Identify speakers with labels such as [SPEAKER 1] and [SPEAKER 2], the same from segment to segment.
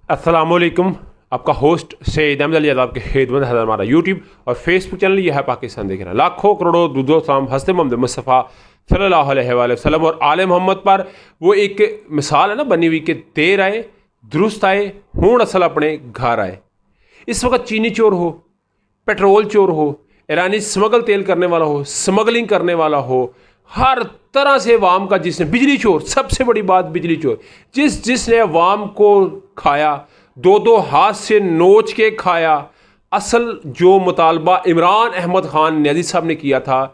[SPEAKER 1] अस्सलामुअलैकुम। आपका होस्ट सैयद अहमद अली आदाब के खिदमत है हमारा यूट्यूब और फेसबुक चैनल यह है पाकिस्तान देख रहा है। लाखों करोड़ों दुरूद सलाम हज़रत मोहम्मद मुस्तफ़ा सल्लल्लाहु अलैहि वसल्लम और आले मोहम्मद पर। वो एक मिसाल है ना बनी हुई कि देर आए दुरुस्त आए हूण असल अपने घर आए। इस वक्त चीनी चोर हो, पेट्रोल चोर हो, ईरानी स्मगल तेल करने वाला हो, स्मगलिंग करने वाला हो, हर तरह से अवाम का जिसने, बिजली चोर, सबसे बड़ी बात बिजली चोर, जिसने अवाम को खाया, दो दो हाथ से नोच के खाया। असल जो मुतालबा इमरान अहमद खान न्याजी साहब ने किया था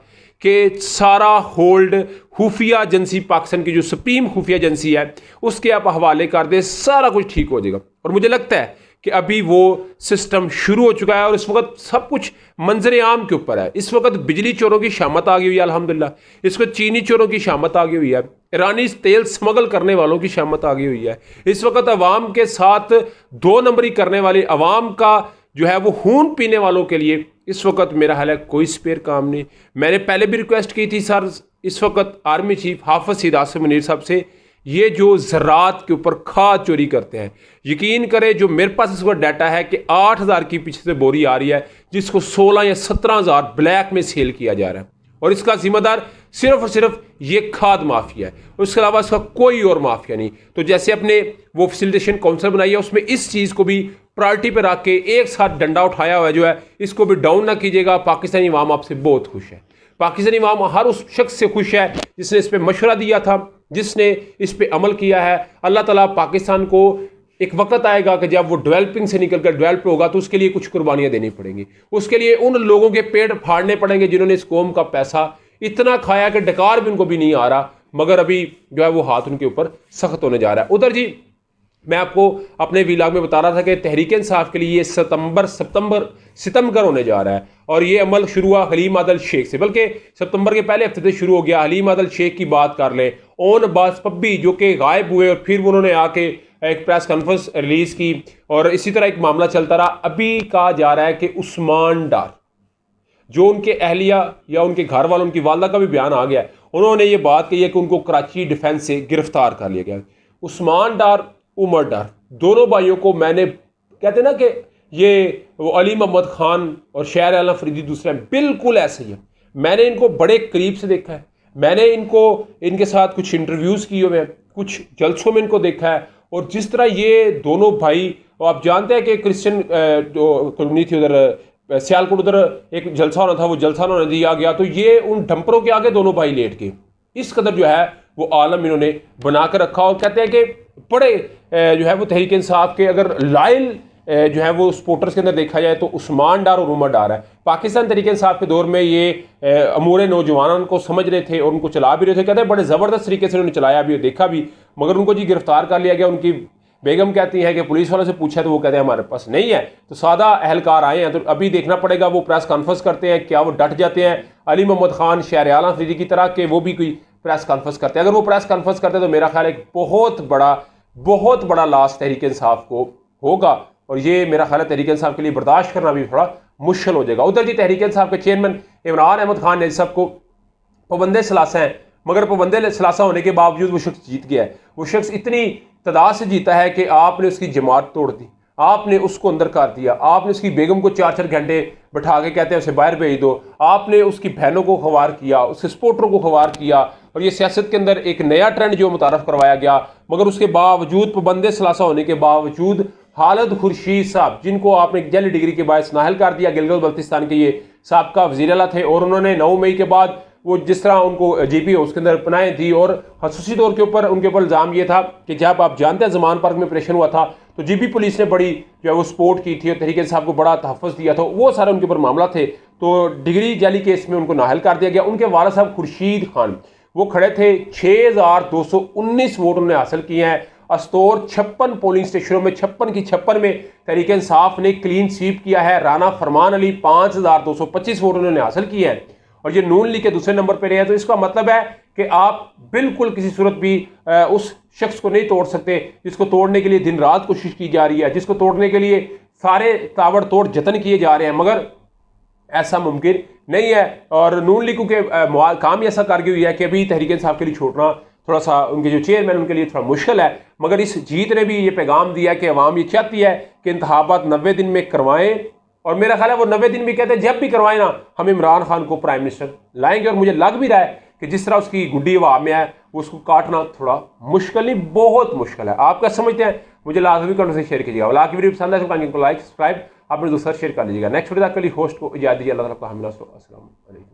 [SPEAKER 1] कि सारा होल्ड खुफिया एजेंसी, पाकिस्तान की जो सुप्रीम खुफिया एजेंसी है उसके आप हवाले कर दे, सारा कुछ ठीक हो जाएगा। और मुझे लगता है कि अभी वो सिस्टम शुरू हो चुका है और इस वक्त सब कुछ मंजर आम के ऊपर है। इस वक्त बिजली चोरों की शामत आ गई हुई है अल्हम्दुलिल्लाह। इस वक्त चीनी चोरों की शामत आ गई हुई है, ईरानी तेल स्मगल करने वालों की शामत आ गई हुई है। इस वक्त अवाम के साथ दो नंबरी करने वाले अवाम का जो है वो खून पीने वालों के लिए इस वक्त मेरा ख्याल है कोई स्पेयर काम नहीं। मैंने पहले भी रिक्वेस्ट की थी सर, इस वक्त आर्मी चीफ हाफिज सईद आसिम मुनीर साहब से, ये जो ज़रात के ऊपर खाद चोरी करते हैं, यकीन करें जो मेरे पास इस वक्त डाटा है कि 8,000 की पीछे से बोरी आ रही है जिसको 16 या 17,000 ब्लैक में सेल किया जा रहा है और इसका जिम्मेदार सिर्फ और सिर्फ ये खाद माफिया है, उसके अलावा इसका कोई और माफिया नहीं। तो जैसे अपने वो फैसिलिटेशन काउंसिल बनाई है उसमें इस चीज़ को भी प्रायोरिटी पर रख के एक साथ डंडा उठाया हुआ है जो है, इसको भी डाउन ना कीजिएगा। पाकिस्तानी अवाम आपसे बहुत खुश है। पाकिस्तानी अवाम हर उस शख्स से खुश है जिसने इस पर मशवरा दिया था, जिसने इस पर अमल किया है। अल्लाह ताला पाकिस्तान को एक वक्त आएगा कि जब वो डेवलपिंग से निकल कर डेवलप होगा तो उसके लिए कुछ कुर्बानियां देनी पड़ेंगी। उसके लिए उन लोगों के पेट फाड़ने पड़ेंगे जिन्होंने इस कौम का पैसा इतना खाया कि डकार भी उनको भी नहीं आ रहा, मगर अभी जो है वो हाथ उनके ऊपर सख्त होने जा रहा है। उधर जी मैं आपको अपने व्लॉग में बता रहा था कि तहरीक इंसाफ के लिए सितंबर होने जा रहा है और ये अमल शुरू हुआ हलीम आदल शेख से, बल्कि सितंबर के पहले हफ्ते से शुरू हो गया। हलीम आदल शेख की बात कर ले, ओन अब्बास पब्बी जो कि गायब हुए और फिर उन्होंने आके एक प्रेस कॉन्फ्रेंस रिलीज की और इसी तरह एक मामला चलता रहा। अभी कहा जा रहा है कि उस्मान डार, जो उनके अहलिया या उनके घर वालों, उनकी वालदा का भी बयान आ गया है, उन्होंने ये बात कही है कि उनको कराची डिफेंस से गिरफ्तार कर लिया गया। उस्मान डार, उमर डार, दोनों भाइयों को मैंने, कहते ना कि ये वो अली मोहम्मद खान और शहर आलम फरीदी दूसरे हैं, बिल्कुल ऐसे ही है। मैंने इनको बड़े करीब से देखा है, मैंने इनके साथ कुछ इंटरव्यूज़ किए हुए हैं, कुछ जलसों में इनको देखा है। और जिस तरह ये दोनों भाई, आप जानते हैं कि क्रिश्चियन जो कॉलोनी थी उधर सियालकोट, उधर एक जलसा होना था, वो जलसा होने दिया गया तो ये उन डंपरों के आगे दोनों भाई लेट गए। इस कदर जो है वो आलम इन्होंने बना कर रखा और कहते हैं कि बड़े जो है वो तहरीक इंसाफ के अगर लायल जो है वो सपोर्टर्स के अंदर देखा जाए तो उस्मान डार और उमर डार है। पाकिस्तान तहरीक इंसाफ के दौर में ये अमूर नौजवान को समझ रहे थे और उनको चला भी रहे थे। कहते हैं बड़े ज़बरदस्त तरीके से उन्होंने चलाया भी और देखा भी, मगर उनको जी गिरफ्तार कर लिया गया। उनकी बेगम कहती है कि पुलिस वालों से पूछा तो वो कहते हैं हमारे पास नहीं है। तो सादा अहलकार आए हैं तो अभी देखना पड़ेगा वो प्रेस कॉन्फ्रेंस करते हैं, क्या वो डट जाते हैं अली मोहम्मद खान शहर आलम फरीदी की तरह के वो भी कोई प्रेस कॉन्फ्रेंस करते हैं। अगर वो प्रेस कॉन्फ्रेंस करते हैं तो मेरा ख्याल है बहुत बड़ा लॉस तहरीक इंसाफ को होगा और ये मेरा ख्याल है तहरीक इंसाफ के लिए बर्दाश्त करना भी थोड़ा मुश्किल हो जाएगा। उधर जी तहरीक इंसाफ के चेयरमैन इमरान अहमद खान ने सबको पाबंदे सलासा हैं, मगर पाबंदे सलासा होने के बावजूद वो शख्स जीत गया है। वो शख्स इतनी तादाद से जीता है कि आपने उसकी जमात तोड़ दी, आपने उसको अंदर कर दिया, आपने उसकी बेगम को 4-4 घंटे बैठा के कहते हैं उसे बाहर भेज दो, आपने उसकी बहनों को खवार किया, उसके सपोर्टरों को खवार किया और ये सियासत के अंदर एक नया ट्रेंड जो मुतारफ़ करवाया गया। मगर उसके बावजूद पाबंदे सलासा होने के बावजूद खालिद खुर्शीद साहब, जिनको आपने जाली डिग्री के बायस नाहल कर दिया, गिलगित बल्तिस्तान के ये साबका वज़ीर आला थे और उन्होंने 9 मई के बाद वो जिस तरह उनको जीपी उसके अंदर पनाहें थी और खसूसी तौर के ऊपर उनके ऊपर इल्ज़ाम ये था कि जब आप जानते हैं ज़मान पार्क में ऑपरेशन हुआ था तो जीपी पुलिस ने बड़ी जो है वो सपोर्ट की थी और तहरीक इंसाफ को बड़ा तहफ़्फ़ुज़ दिया था, वो सारे उनके ऊपर मामला थे। तो डिग्री जाली केस में उनको नाहल कर दिया गया। उनके वाला साहब खुर्शीद खान वो खड़े थे, 6,219 वोट उन्होंने हासिल किए हैं। अस्तौर 56 पोलिंग स्टेशनों में 56 की 56 में तहरीक इंसाफ ने क्लीन स्वीप किया है। राना फरमान अली 5,225 वोट उन्होंने हासिल किए हैं और ये नून लीग के दूसरे नंबर पर रहे हैं। तो इसका मतलब है कि आप बिल्कुल किसी सूरत भी उस शख्स को नहीं तोड़ सकते जिसको तोड़ने के लिए दिन रात कोशिश की जा रही है, जिसको तोड़ने के लिए सारे ताबड़तोड़ जतन किए जा रहे हैं, मगर ऐसा मुमकिन नहीं है। और नून लीग के काम ऐसा कर गई हुई है कि अभी तहरीक इंसाफ के लिए छोड़ना थोड़ा सा उनके जो चेयरमैन उनके लिए थोड़ा मुश्किल है, मगर इस जीत ने भी ये पैगाम दिया कि अवाम ये चाहती है कि इंतखाबात 90 दिन में करवाएं, और मेरा ख्याल है वो 90 दिन भी कहते हैं जब भी करवाएं ना, हम इमरान खान को प्राइम मिनिस्टर लाएंगे। और मुझे लग भी रहा है कि जिस तरह उसकी गुड्डी हवा में है उसको काटना थोड़ा मुश्किल नहीं, बहुत मुश्किल है। आप क्या समझते हैं? मुझे लाजमी कमेंट से शेयर कीजिएगा। वाला की वीडियो पसंद है तो लाइक सब्सक्राइब अपने दोस्तों शेयर कर लीजिएगा। नेक्स्ट वीडियो तक के लिए होस्ट को इजाज़त दीजिए। अल्लाह ताला आपको हमेशा अस्सलाम वालेकुम।